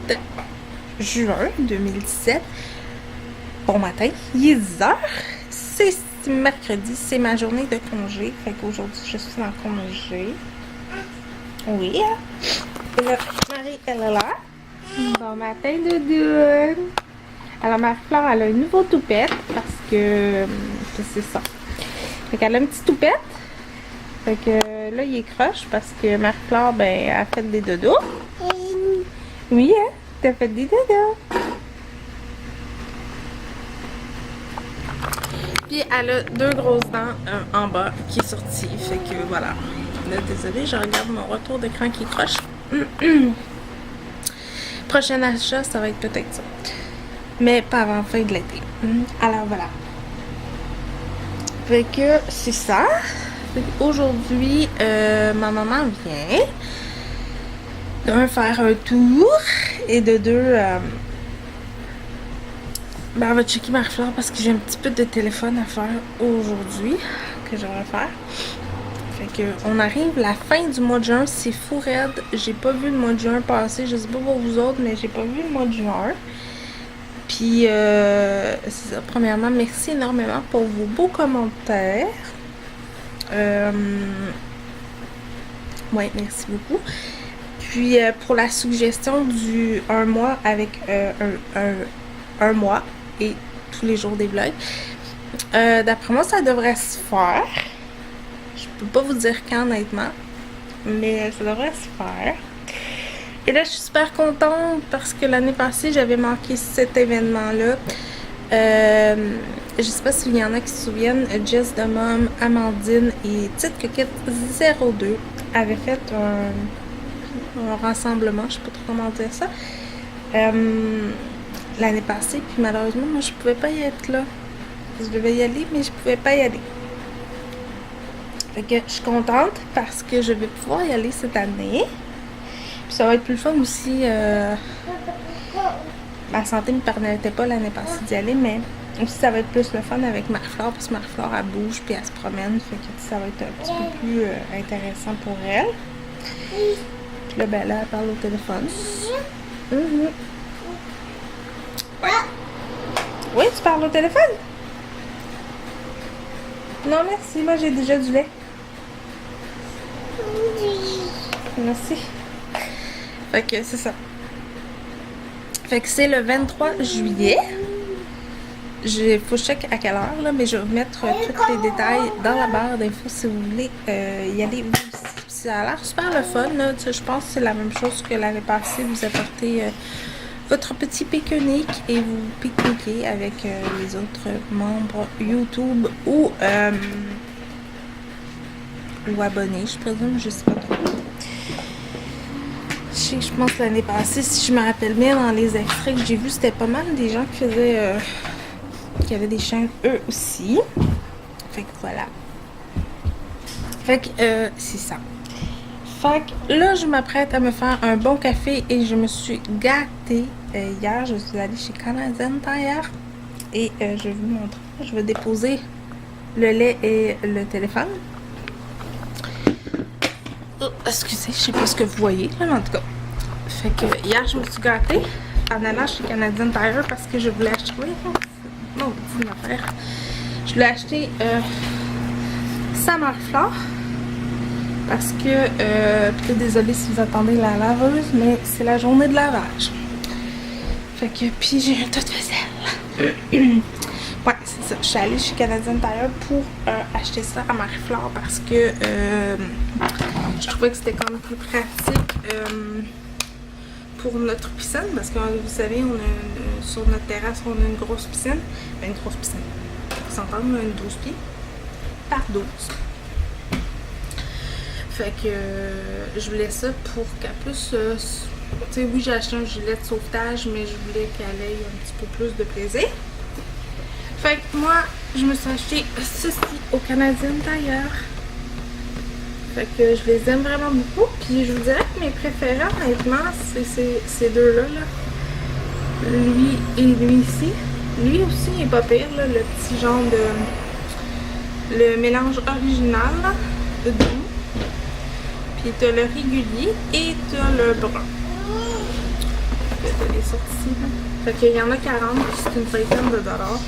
28 juin 2017. Bon matin, il est 10h. C'est mercredi, c'est ma journée de congé. Fait qu'aujourd'hui, je suis en congé. Oui. Et là, Marie, elle est là. Bon matin, Doudoune. Alors, Marie-Flore, elle a une nouveau toupette parce que c'est ça. Fait qu'elle a une petite toupette. Fait que là, il est croche parce que Marie-Flore, ben, a fait des dodos. Oui, hein? T'as fait des dodos. Puis elle a deux grosses dents en bas qui est sortie. Fait que voilà. Là, désolée, je regarde mon retour d'écran qui croche. Prochain achat, ça va être peut-être ça. Mais pas avant la fin de l'été. Alors voilà. Fait que c'est ça. Aujourd'hui, ma maman vient. D'un, faire un tour. Et de deux, ben, on va checker Marie-Flore parce que j'ai un petit peu de téléphone à faire aujourd'hui. Que j'aimerais faire. Fait que on arrive la fin du mois de juin. C'est fou raide. J'ai pas vu le mois de juin passer. Je sais pas pour vous autres, mais j'ai pas vu le mois de juin. Puis, c'est ça. Premièrement, merci énormément pour vos beaux commentaires. Ouais, merci beaucoup. Puis, pour la suggestion du un mois avec un mois et tous les jours des vlogs, d'après moi, ça devrait se faire. Je peux pas vous dire quand, honnêtement, mais ça devrait se faire. Et là, je suis super contente parce que l'année passée, j'avais manqué cet événement-là. Je sais pas s'il y en a qui se souviennent, Jess de Mom, Amandine et Petite Coquette 02 avaient fait un rassemblement, je sais pas trop comment dire ça, l'année passée. Puis malheureusement, moi, je pouvais pas y être là. Je devais y aller, mais je pouvais pas y aller. Fait que je suis contente parce que je vais pouvoir y aller cette année. Puis ça va être plus fun aussi. Ma santé me permettait pas l'année passée d'y aller, mais aussi ça va être plus le fun avec Marie-Flore parce que Marie-Flore elle bouge puis elle se promène. Fait que ça va être un petit peu plus intéressant pour elle. Puis là, ben là, elle parle au téléphone. Ouais. Oui, tu parles au téléphone? Non, merci. Moi, j'ai déjà du lait. Merci. Fait que c'est ça. Fait que c'est le 23 juillet. Faut que je check à quelle heure, là, mais je vais vous mettre tous les détails dans la barre d'infos si vous voulez y aller. Ça a l'air super le fun, là. Je pense que c'est la même chose que l'année passée. Vous apportez votre petit pique-nique et vous pique-niquez avec les autres membres YouTube ou abonnés, je présume, je sais pas trop. Je pense que l'année passée, si je me rappelle bien, dans les extraits que j'ai vus, c'était pas mal des gens qui faisaient qui avaient des chaînes eux aussi. Fait que voilà. Fait que c'est ça. Fait que là, je m'apprête à me faire un bon café et je me suis gâtée. Hier, je suis allée chez Canadian Tire et je vais vous montrer. Je vais déposer le lait et le téléphone. Oh, excusez, je sais pas ce que vous voyez, là, mais en tout cas. Fait que hier, je me suis gâtée en allant chez Canadian Tire parce que je voulais acheter. Oui, non, c'est une affaire. Je voulais acheter sa Marie-Flore parce que. Puis désolée si vous attendez la laveuse, mais c'est la journée de lavage. Fait que, puis j'ai un tas de vaisselle. Ouais, c'est ça. Je suis allée chez Canadian Tire pour acheter ça à Marie-Flore parce que je trouvais que c'était quand même plus pratique pour notre piscine. Parce que vous savez, sur notre terrasse, on a une grosse piscine. Ben, une grosse piscine. Pour s'entendre, on a une 12 pieds par 12. Fait que je voulais ça pour qu'elle puisse. Tu sais, oui, j'ai acheté un gilet de sauvetage, mais je voulais qu'elle ait un petit peu plus de plaisir. Fait que moi, je me suis acheté ceci au Canadian Tire. Fait que je les aime vraiment beaucoup. Puis je vous dirais que mes préférés, honnêtement, c'est ces deux-là. Là. Lui et lui ici. Lui aussi, il est pas pire, là, le petit genre de... Le mélange original, là, de doux. Puis t'as le régulier et t'as le brun. de les sorties. Là. Fait qu'il y en a 40, c'est une vingtaine de dollars.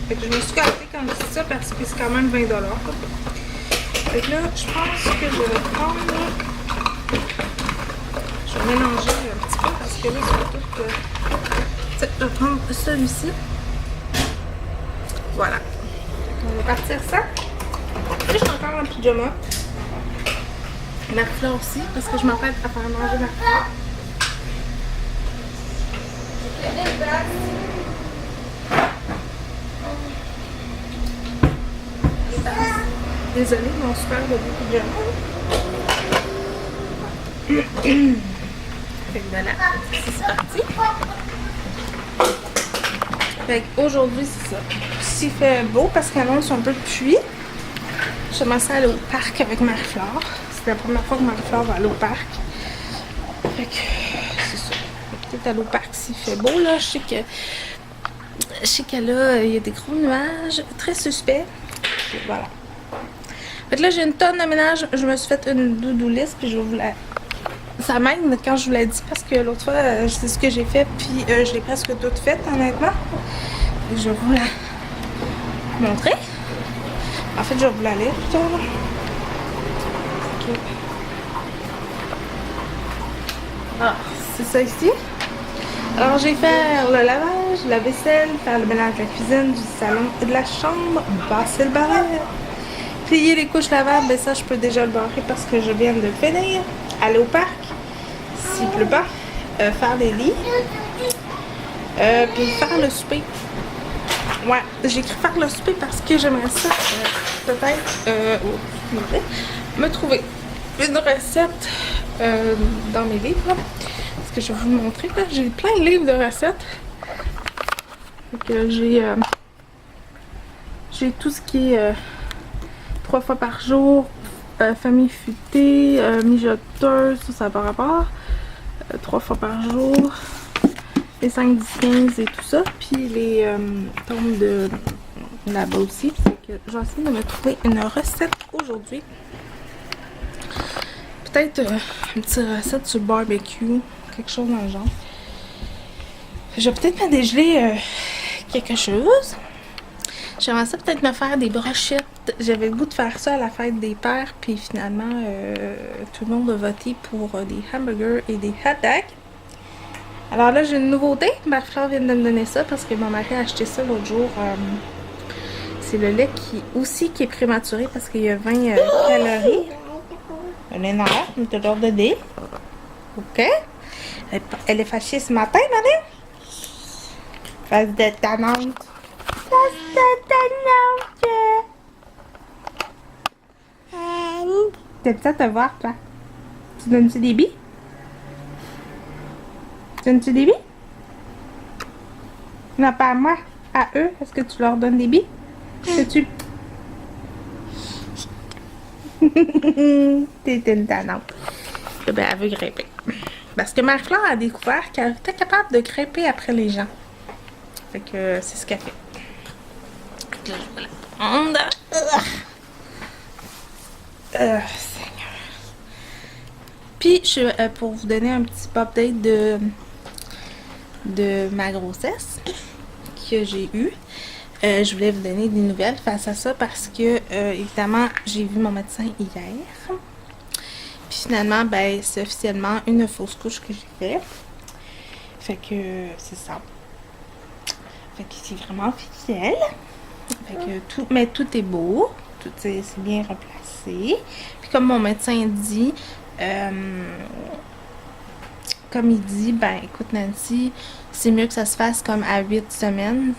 Fait que je me suis gâtée quand je dis ça parce que c'est quand même 20 dollars. Fait que là, je pense que je vais prendre... Je vais mélanger un petit peu parce que là, c'est tout... Je vais prendre celui-ci. Voilà. On va partir ça. Là, je suis encore en pyjama. Marie-Fleur aussi, parce que je m'apprête à faire manger Marie-Fleur. Désolée, mon super bébé pyjama. Fait que voilà, c'est parti. Fait qu'aujourd'hui, c'est ça. S'il fait beau, parce qu'annonce un peu de pluie, je commençais à aller au parc avec Marie-Fleur. C'est la première fois que Marie-Fleur va aller au parc. Fait que c'est ça. Peut-être aller au parc s'il fait beau, là. Je sais que là, il y a des gros nuages, très suspects. Puis voilà. Fait que là, j'ai une tonne de ménage. Je me suis fait une doudou list, puis je vous la... Ça m'aide quand je vous l'ai dit, parce que l'autre fois, c'est ce que j'ai fait, puis je l'ai presque toute faite, honnêtement. Et je vais vous la montrer. En fait, je vais vous la lire plutôt. Okay. Ah, c'est ça ici. Alors, j'ai fait le lavage, la vaisselle, faire le ménage de la cuisine, du salon et de la chambre, passer le barrette. Plier les couches lavables, ben ça, je peux déjà le barrer parce que je viens de le finir. Aller au parc, s'il pleut pas. Faire les lits. Puis faire le souper. Ouais, j'ai écrit faire le souper parce que j'aimerais ça, peut-être, me trouver une recette dans mes livres. Là. Parce que je vais vous le montrer. J'ai plein de livres de recettes. J'ai tout ce qui est 3 fois par jour, famille futée, mijoteuse, ça par rapport. 3 fois par jour. Les 5, 10, 15 et tout ça. Puis les tombes de là-bas aussi. Fait que j'ai essayé de me trouver une recette aujourd'hui. Peut-être une petite recette sur le barbecue. Quelque chose dans le genre. Je vais peut-être me dégeler quelque chose. J'aimerais ça peut-être me faire des brochettes. J'avais le goût de faire ça à la fête des pères. Puis finalement, tout le monde a voté pour des hamburgers et des hot dogs. Alors là, j'ai une nouveauté. Marie-Fleur vient de me donner ça parce que mon mari a acheté ça l'autre jour. C'est le lait qui est prématuré parce qu'il y a 20 calories. Un énorme, mais tu l'as donné. OK. Elle est fâchée ce matin, madame. Face de tannante. Face de tannante. T'aimes ça te voir, toi? Tu donnes-tu des billes? Donnes-tu des billes? Non, pas à moi. À eux. Est-ce que tu leur donnes des billes? Sais-tu? T'es une tannante. Ben, elle veut grimper. Parce que Marie-Fleur a découvert qu'elle était capable de grimper après les gens. Fait que c'est ce qu'elle fait. Là, je vais la prendre. Seigneur. Puis, pour vous donner un petit update de ma grossesse que j'ai eue, je voulais vous donner des nouvelles face à ça parce que, évidemment, j'ai vu mon médecin hier. Puis finalement, ben, c'est officiellement une fausse couche que j'ai fait. Fait que c'est ça. Fait que c'est vraiment officiel. Fait que tout est beau. Tout c'est bien replacé. Puis comme mon médecin dit, comme il dit, ben écoute Nancy, c'est mieux que ça se fasse comme à 8 semaines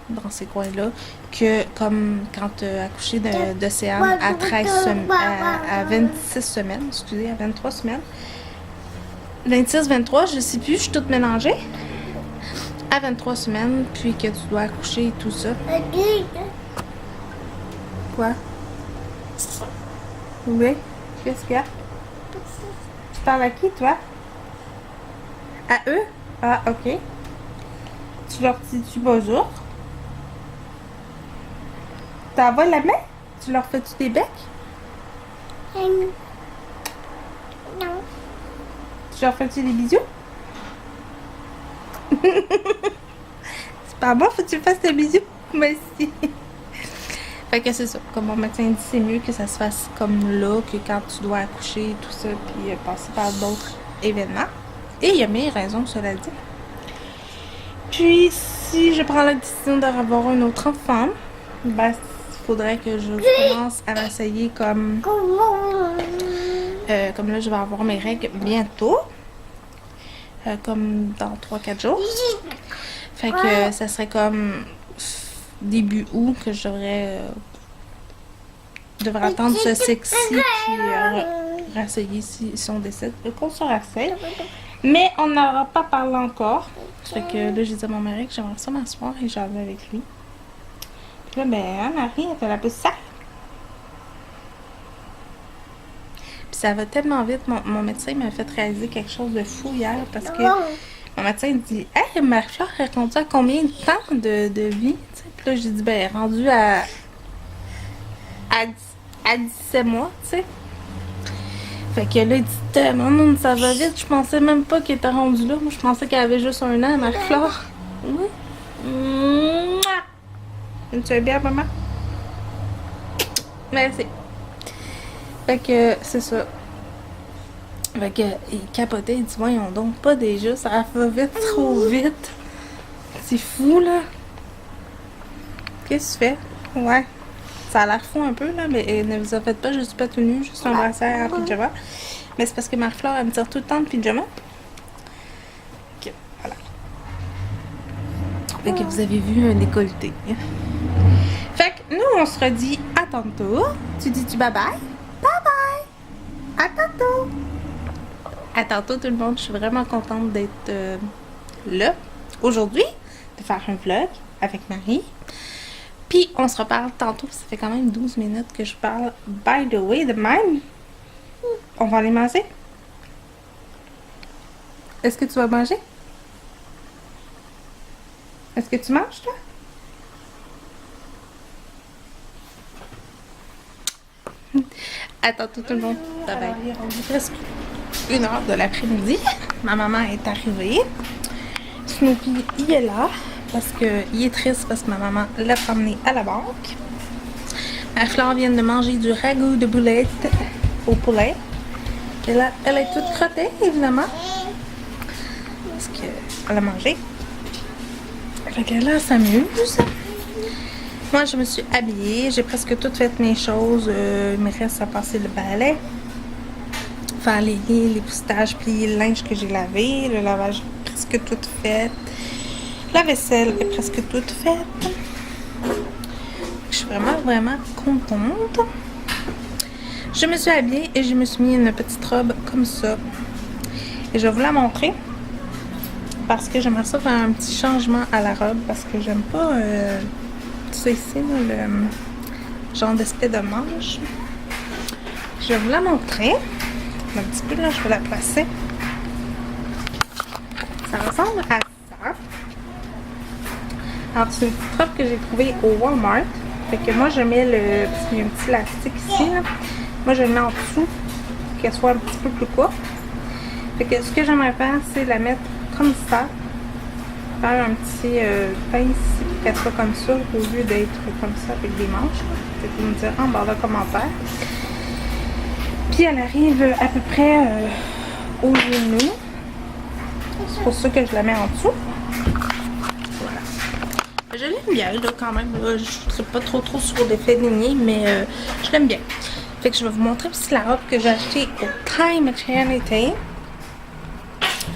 dans ces coins-là que comme quand tu as accouché d'Océane à 13 semaines, à 26 semaines, excusez, à 23 semaines. 26, 23, je sais plus, je suis toute mélangée. À 23 semaines, puis que tu dois accoucher et tout ça. Quoi? Oui? Qu'est-ce qu'il y a? Tu parles à qui, toi? À eux? Ah, ok. Tu leur dis-tu bonjour? T'envoies la main? Tu leur fais-tu des becs? Non. Tu leur fais-tu des bisous? C'est pas bon, faut que tu fasses le bisou. Merci. Fait que c'est ça. Comme mon médecin dit, c'est mieux que ça se fasse comme là, que quand tu dois accoucher, tout ça, puis passer par d'autres événements. Et il y a mes raisons, cela dit. Puis, si je prends la décision d'avoir un autre enfant, ben, il faudrait que je commence à m'essayer comme là, je vais avoir mes règles bientôt. Comme dans 3-4 jours. Fait que ça serait comme début août que je devrais attendre ce sexy puis rasseyer si on décide qu'on se rasseye. Mais on n'aura pas parlé encore. Fait que là, j'ai dit à mon mari que j'aimerais ça m'asseoir et j'avais avec lui. Puis là, ben, Marie, elle fait la plus sale. Puis ça va tellement vite. Mon médecin m'a fait réaliser quelque chose de fou hier parce que mon médecin dit « Hey, Marie-Flore est rendue à combien de temps de vie? » Puis là, j'ai dit « Ben, rendue à 17 mois, tu sais. » Fait que là, il dit tellement, non, ça va vite. Je pensais même pas qu'elle était rendue là. Moi, je pensais qu'elle avait juste 1 an, Marie-Flore. Oui. Tu es bien, maman? Merci. Fait que, c'est ça. Fait que, il capotait, il dit, voyons donc, pas déjà, ça va vite, trop vite. C'est fou, là. Qu'est-ce que tu fais? Ouais. Ça a l'air fou un peu, là, mais ne vous en faites pas, je suis pas tenue, juste un brassière en pyjama. Mais c'est parce que Marie-Flore, elle me tire tout le temps de pyjama. Ok, voilà. Fait que vous avez vu un décolleté. Fait que nous, on se redit à tantôt. Tu dis-tu bye-bye? Bye-bye! À tantôt! À tantôt, tout le monde. Je suis vraiment contente d'être là aujourd'hui, de faire un vlog avec Marie. Puis, on se reparle tantôt. Ça fait quand même 12 minutes que je parle. By the way, de même, on va aller manger. Est-ce que tu vas manger? Est-ce que tu manges, toi? À tantôt, tout le monde. Bye bye. Il est rendu presque 1h de l'après-midi. Ma maman est arrivée. Snoopy, il est là. Parce qu'il est triste parce que ma maman l'a emmené à la banque. Marie-Flore vient de manger du ragoût de boulette au poulet. Et là, elle est toute crottée, évidemment. Parce qu'elle a mangé. Fait que là, elle s'amuse. Moi, je me suis habillée. J'ai presque toutes fait mes choses. Il me reste à passer le balai. Faire les lits, les poussetages, plier le linge que j'ai lavé. Le lavage est presque tout fait. La vaisselle est presque toute faite. Je suis vraiment contente. Je me suis habillée et je me suis mis une petite robe comme ça. Et je vais vous la montrer. Parce que j'aimerais ça faire un petit changement à la robe. Parce que j'aime pas ça ici, là, le genre d'espèce de manche. Je vais vous la montrer. Un petit peu là, je vais la placer. Ça ressemble à ça. Alors, c'est une petite robe que j'ai trouvée au Walmart. Fait que moi, je mets le... Parce qu'il y a un petit élastique ici, là. Moi, je le mets en dessous. Pour qu'elle soit un petit peu plus courte. Fait que ce que j'aimerais faire, c'est la mettre comme ça. Faire un petit pince ici pour qu'elle soit comme ça, au lieu d'être comme ça avec des manches. Fait que vous me direz en barre de commentaires. Puis, elle arrive à peu près au genou. C'est pour ça que je la mets en dessous. Je l'aime bien, là, quand même. Là, je ne suis pas trop sur l'effet ligné, mais je l'aime bien. Fait que je vais vous montrer aussi la robe que j'ai achetée au Time Maternity.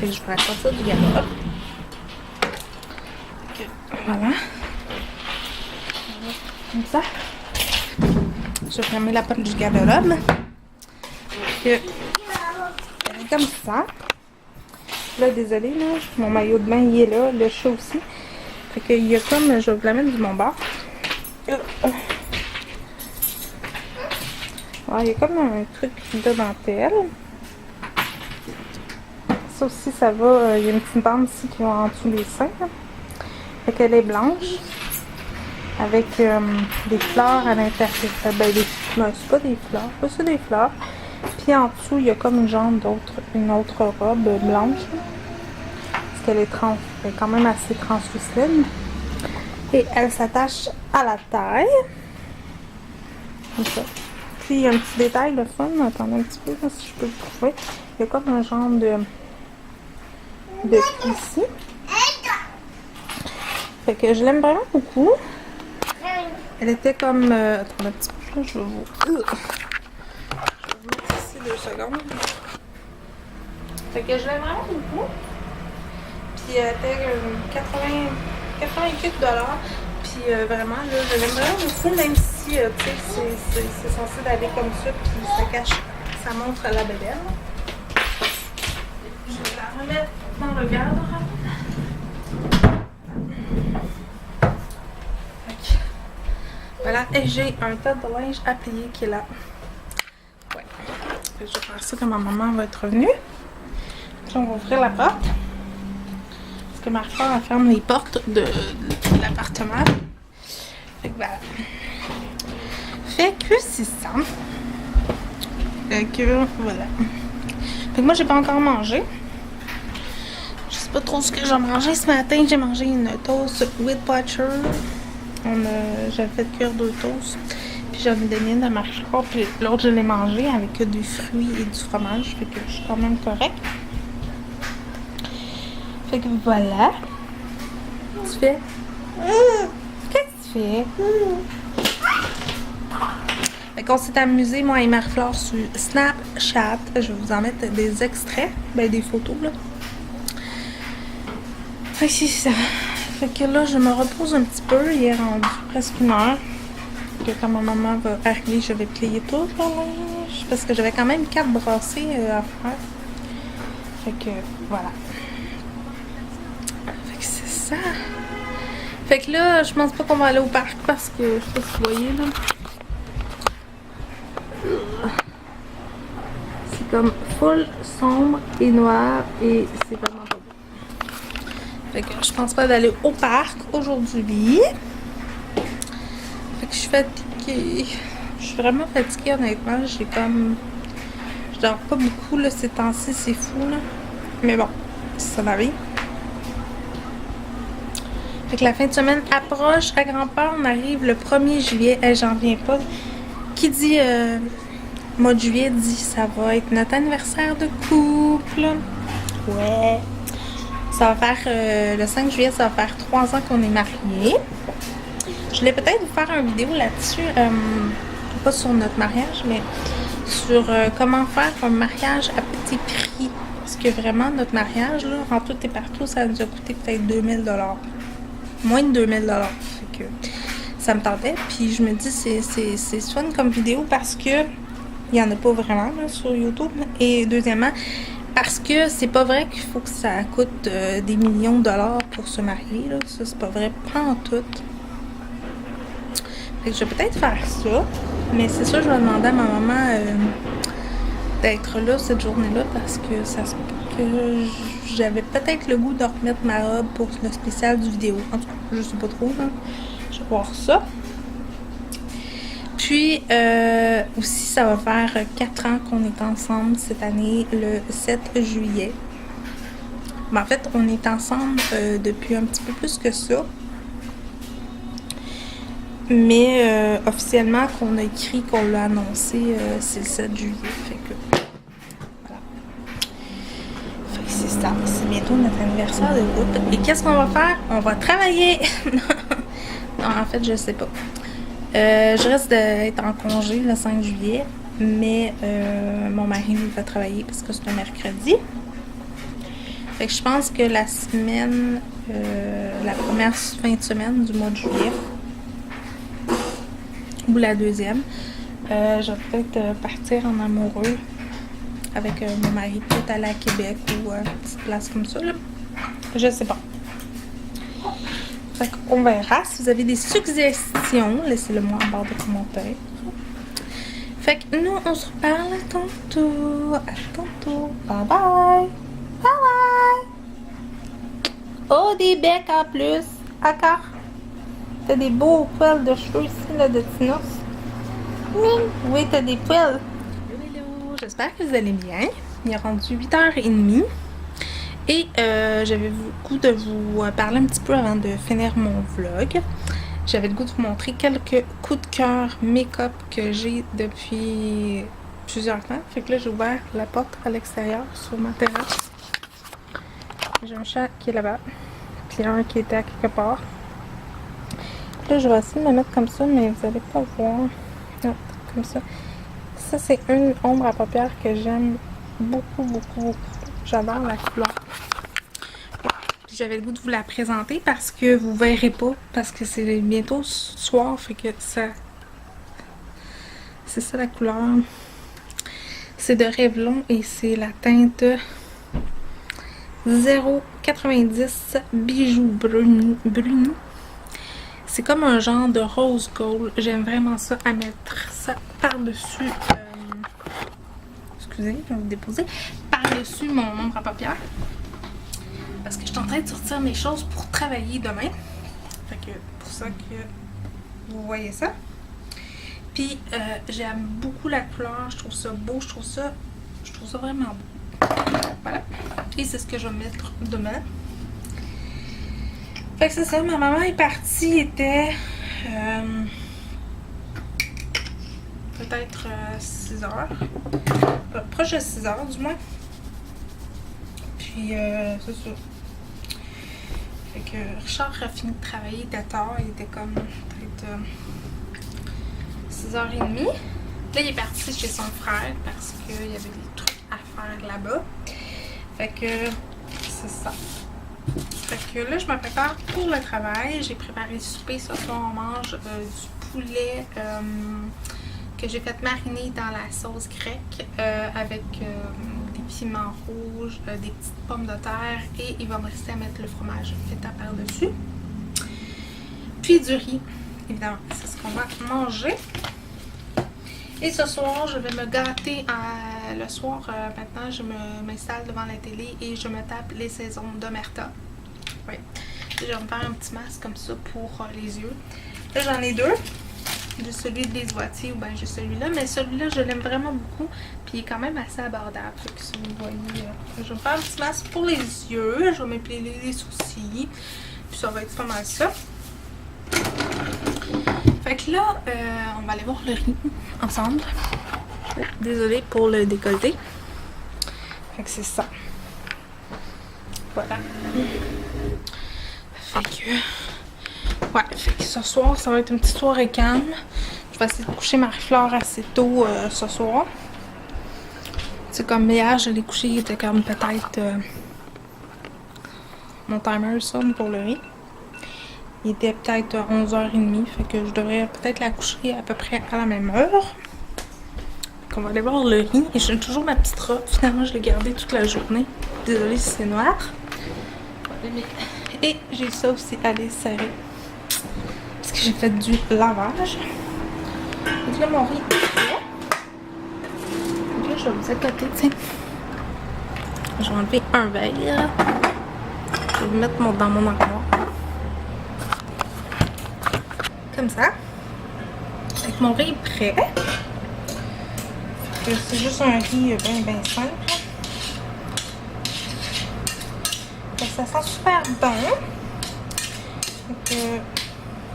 Fait que je vais sortir du garde-robe. Voilà. Comme ça. Je vais fermer la porte du garde-robe. Comme ça. Là, désolé, là, mon maillot de bain, il est là. Le chat aussi. Fait qu'il y a comme, je vais vous la mettre du mon bord. Ouais, il y a comme un truc de dentelle. Ça aussi, ça va. Il y a une petite bande ici qui va en dessous des seins. Fait qu'elle est blanche. Avec des fleurs à l'intérieur. Ben, c'est pas des fleurs. C'est des fleurs. Puis en dessous, il y a comme une genre une autre robe blanche. parce qu'elle est quand même assez translucide. Et elle s'attache à la taille. Comme ça. Puis il y a un petit détail de fun. Attendez un petit peu là, si je peux le trouver. Il y a comme un genre de pli ici. Fait que je l'aime vraiment beaucoup. Elle était comme... attendez un petit peu là, je vais vous mettre ici 2 secondes. Fait que je l'aime vraiment beaucoup. Puis elle était 88 $. Puis vraiment, là, je l'aime vraiment beaucoup, même si, tu sais, c'est censé d'aller comme ça, puis ça cache, ça montre la bédaine. Je vais la remettre dans le garde-robe. Voilà, et j'ai un tas de linge à plier qui est là. Ouais. Je vais faire ça quand ma maman va être revenue. Puis on va ouvrir la porte. Parce que Marc-Paul ferme les portes de l'appartement. Fait que voilà. Fait que c'est ça. Fait que voilà. Fait que moi j'ai pas encore mangé. Je sais pas trop ce que j'ai mangé ce matin. J'ai mangé une toast with butter. J'avais fait cuire 2 toasts. Puis j'en ai donné une à Marc-Paul. Puis l'autre je l'ai mangé avec du fruit et du fromage. Fait que je suis quand même correcte. Fait que voilà. Tu fais? Qu'est-ce que tu fais? Fait qu'on s'est amusé, moi et Marie-Flore, sur Snapchat. Je vais vous en mettre des extraits. Ben, des photos, là. Fait que c'est ça. Fait que là, je me repose un petit peu. Il est rendu presque 1 heure. Que quand ma maman va arriver, je vais plier tout le linge. Parce que j'avais quand même 4 brassées à faire. Fait que voilà. Fait que c'est ça. Fait que là, je pense pas qu'on va aller au parc parce que, je sais pas si vous voyez là. C'est comme full sombre et noir et c'est vraiment pas beau. Fait que je pense pas d'aller au parc aujourd'hui. Fait que je suis fatiguée. Je suis vraiment fatiguée honnêtement. J'ai comme... Je dors pas beaucoup là ces temps-ci, c'est fou là. Mais bon, ça m'arrive. Fait que la fin de semaine approche à grands-père. On arrive le 1er juillet. J'en viens pas. Qui dit mois de juillet dit ça va être notre anniversaire de couple. Ouais. Ça va faire le 5 juillet, ça va faire 3 ans qu'on est mariés. Je voulais peut-être vous faire une vidéo là-dessus. Pas sur notre mariage, mais sur comment faire un mariage à petit prix. Parce que vraiment, notre mariage, là, en tout et partout, ça nous a coûté peut-être 2000 $. Moins de 2000 $. Fait que ça me tentait. Puis je me dis, c'est fun comme vidéo parce que il n'y en a pas vraiment là, sur YouTube. Et deuxièmement, parce que c'est pas vrai qu'il faut que ça coûte des millions de dollars pour se marier. Là. Ça, c'est pas vrai, pas en tout. Fait que je vais peut-être faire ça. Mais c'est ça, je vais demander à ma maman d'être là cette journée-là parce que ça se peut que j'avais peut-être le goût de remettre ma robe pour le spécial du vidéo. En tout cas, je sais pas trop. Là. Je vais voir ça. Puis, aussi, ça va faire 4 ans qu'on est ensemble cette année, le 7 juillet. Ben, en fait, on est ensemble depuis un petit peu plus que ça. Mais officiellement, qu'on a écrit, qu'on l'a annoncé, c'est le 7 juillet. Fait que, voilà. Fait que c'est ça. C'est bientôt notre anniversaire de couple. Et qu'est-ce qu'on va faire? On va travailler! Non, en fait, je sais pas. Je risque d'être en congé le 5 juillet, mais mon mari lui va travailler parce que c'est un mercredi. Fait que je pense que la semaine, la première fin de semaine du mois de juillet, ou la deuxième, je vais peut-être partir en amoureux avec mon mari, peut-être aller à Québec ou une petite place comme ça, là. Je sais pas. Fait qu'on verra. Si vous avez des suggestions, laissez-le moi en barre de commentaires. Fait que nous, on se reparle tantôt. À tantôt. Bye bye. Bye bye. Oh, des becs en plus. Encore. T'as des beaux poils de cheveux ici, là, de Tinos. Oui, t'as des poils. Hello, hello. J'espère que vous allez bien. Il est rendu 8h30. Et j'avais le goût de vous parler un petit peu avant de finir mon vlog. J'avais le goût de vous montrer quelques coups de cœur make-up que j'ai depuis plusieurs temps. Fait que là, j'ai ouvert la porte à l'extérieur sur ma terrasse. J'ai un chat qui est là-bas, puis un qui était à quelque part. Là, je vais essayer de me mettre comme ça, mais vous allez pas voir. Non, comme ça. Ça, c'est une ombre à paupières que j'aime beaucoup, beaucoup, beaucoup. J'adore la couleur. J'avais le goût de vous la présenter parce que vous verrez pas, parce que c'est bientôt soir, fait que ça... C'est ça la couleur. C'est de Revlon et c'est la teinte 090 Bijou Bruni. C'est comme un genre de rose gold. J'aime vraiment ça à mettre ça par-dessus... excusez, je vais vous déposer. Par-dessus mon ombre à paupières. Parce que je suis en train de sortir mes choses pour travailler demain. Fait que pour ça que vous voyez ça. Puis j'aime beaucoup la couleur. Je trouve ça beau. Je trouve ça vraiment beau. Voilà. Et c'est ce que je vais mettre demain. Fait que c'est ça, ma maman est partie, il était peut-être 6 heures. Proche de 6 heures du moins. Puis c'est ça. Fait que Richard a fini de travailler, il était tard, il était comme peut-être 6h30. Là il est parti chez son frère parce qu'il y avait des trucs à faire là-bas. Fait que c'est ça. Fait que là, je me prépare pour le travail. J'ai préparé le souper. Ce soir, on mange du poulet que j'ai fait mariner dans la sauce grecque avec des piments rouges, des petites pommes de terre et il va me rester à mettre le fromage feta par-dessus. Puis du riz, évidemment. C'est ce qu'on va manger. Et ce soir, je vais me gâter le soir. Maintenant, je m'installe devant la télé et je me tape les saisons d'Omerta. Oui. Je vais me faire un petit masque comme ça pour les yeux. Là, j'en ai deux. J'ai celui de Les Oitiers, ou bien j'ai celui-là. Mais celui-là, je l'aime vraiment beaucoup. Puis il est quand même assez abordable. Fait que si vous voyez, je vais me faire un petit masque pour les yeux. Je vais m'épiler les sourcils. Puis ça va être pas mal ça. Fait que là, on va aller voir le riz ensemble. Désolée pour le décolleté. Fait que c'est ça. Voilà. Fait que... ouais, fait que ce soir, ça va être une petite soirée calme. Je vais essayer de coucher Marie-Flore assez tôt ce soir. C'est comme hier, je l'ai couché, il était comme peut-être... mon timer sonne pour le riz. Il était peut-être 11h30, fait que je devrais peut-être la coucher à peu près à la même heure. On va aller voir le riz. Et j'ai toujours ma petite robe. Finalement, je l'ai gardée toute la journée. Désolée si c'est noir. Et j'ai ça aussi à les serrer. Parce que j'ai fait du lavage. Donc là, mon riz est prêt. Donc là, je vais vous accoter, tiens. Je vais enlever un verre. Je vais le mettre dans mon armoire. Comme ça. Avec mon riz prêt. C'est juste un riz bien simple. Ça sent super bon.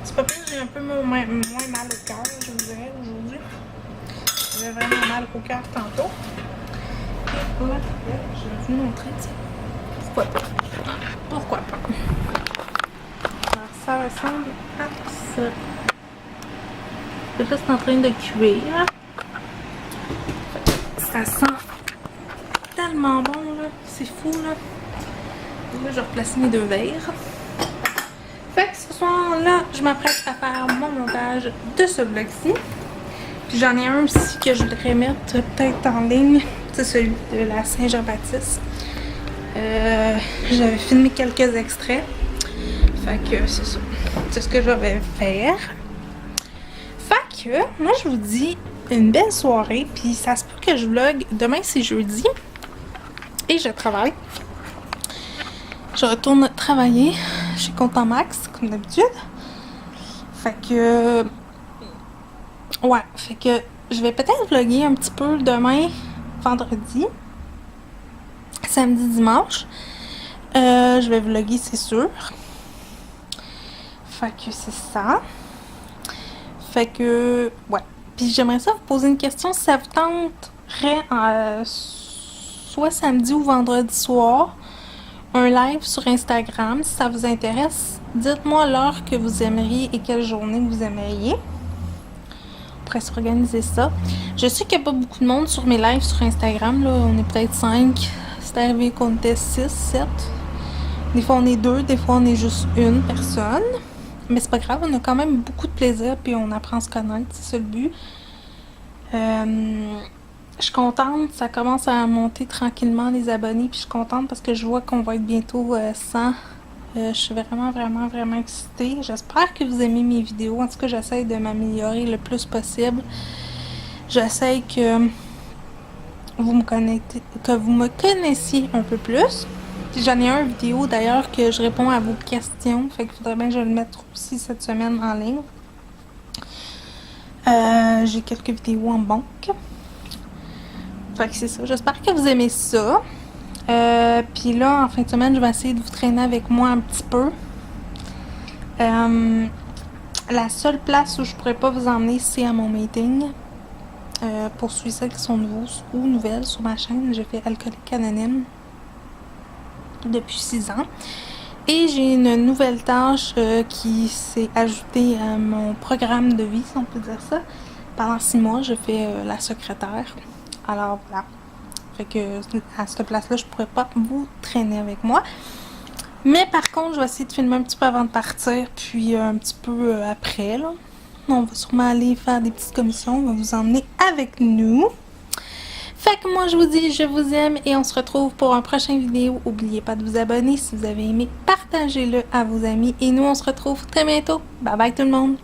C'est pas plus, j'ai un peu moins mal au cœur, je vous dirais, aujourd'hui. J'avais vraiment mal au cœur tantôt. Et là, je vais vous montrer, tiens. Pourquoi pas? Pourquoi pas? Alors, ça ressemble à ça. Là, c'est en train de cuire. Ça sent tellement bon, là. C'est fou, là. Là, je vais replacer mes deux verres. Fait que ce soir-là, je m'apprête à faire mon montage de ce vlog-ci. Puis j'en ai un aussi que je voudrais mettre peut-être en ligne. C'est celui de la Saint-Jean-Baptiste. J'avais filmé quelques extraits. Fait que c'est ça. C'est ce que je vais faire. Fait que, moi je vous dis une belle soirée. Puis ça se peut que je vlog. Demain c'est jeudi. Et je travaille. Je retourne travailler chez Content Max, comme d'habitude. Fait que... ouais, fait que je vais peut-être vlogger un petit peu demain, vendredi, samedi, dimanche. Je vais vlogger, c'est sûr. Fait que c'est ça. Fait que, ouais. Puis j'aimerais ça vous poser une question si ça vous tenterait soit samedi ou vendredi soir, un live sur Instagram. Si ça vous intéresse, dites-moi l'heure que vous aimeriez et quelle journée vous aimeriez. On pourrait s'organiser ça. Je sais qu'il n'y a pas beaucoup de monde sur mes lives sur Instagram. Là. On est peut-être 5. C'est arrivé qu'on était 6, 7. Des fois on est 2, des fois on est juste une personne. Mais c'est pas grave, on a quand même beaucoup de plaisir puis on apprend à se connaître, c'est ça le but. Je suis contente, ça commence à monter tranquillement les abonnés puis je suis contente parce que je vois qu'on va être bientôt 100. Je suis vraiment excitée. J'espère que vous aimez mes vidéos. En tout cas, j'essaie de m'améliorer le plus possible. J'essaie que vous me connaissiez un peu plus. J'en ai une vidéo d'ailleurs que je réponds à vos questions. Fait qu'il faudrait bien que je le mette aussi cette semaine en ligne. J'ai quelques vidéos en banque. Fait que c'est ça. J'espère que vous aimez ça. Puis là, en fin de semaine, je vais essayer de vous traîner avec moi un petit peu. La seule place où je pourrais pas vous emmener, c'est à mon meeting. Pour ceux qui sont nouveaux ou nouvelles sur ma chaîne, je fais Alcoolique Anonyme depuis 6 ans. Et j'ai une nouvelle tâche qui s'est ajoutée à mon programme de vie, si on peut dire ça. Pendant 6 mois, je fais la secrétaire. Alors voilà. Fait que à cette place-là, je pourrais pas vous traîner avec moi. Mais par contre, je vais essayer de filmer un petit peu avant de partir, puis un petit peu après, là. On va sûrement aller faire des petites commissions. On va vous emmener avec nous. Fait que moi, je vous dis, je vous aime et on se retrouve pour un prochain vidéo. N'oubliez pas de vous abonner si vous avez aimé. Partagez-le à vos amis et nous, on se retrouve très bientôt. Bye bye tout le monde!